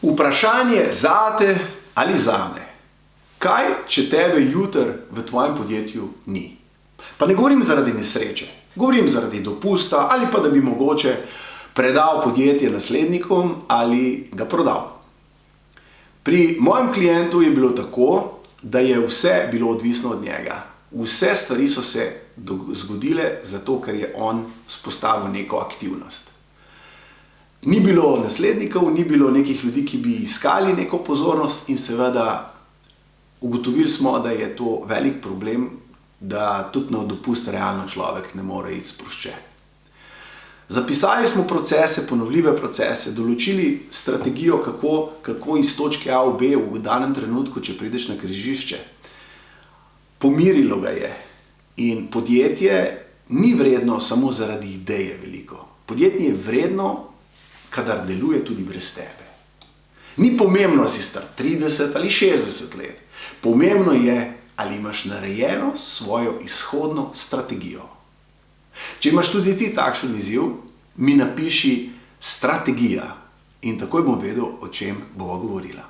Vprašanje zate ali zame. Kaj, če tebe jutri v tvojem podjetju ni? Pa ne govorim zaradi nesreče, govorim zaradi dopusta ali pa da bi mogoče predal podjetje naslednikom ali ga prodal. Pri mojem klientu je bilo tako, da je vse bilo odvisno od njega. Vse stvari so se zgodile zato, ker je on vzpostavil neko aktivnost. Ni bilo naslednikov, ni bilo nekih ljudi, ki bi iskali neko pozornost in seveda ugotovili smo, da je to velik problem, da tudi na dopust realno človek ne more iti sproščen. Zapisali smo procese, ponovljive procese, določili strategijo, kako iz točke A v B v danem trenutku, če prideš na križišče. Pomirilo ga je. In podjetje ni vredno samo zaradi ideje veliko. Podjetje je vredno, kadar deluje tudi brez tebe. Ni pomembno, ali si star 30 ali 60 let. Pomembno je, ali imaš narejeno svojo izhodno strategijo. Če imaš tudi ti takšen izziv, mi napiši strategija in takoj bom vedel, o čem bova govorila.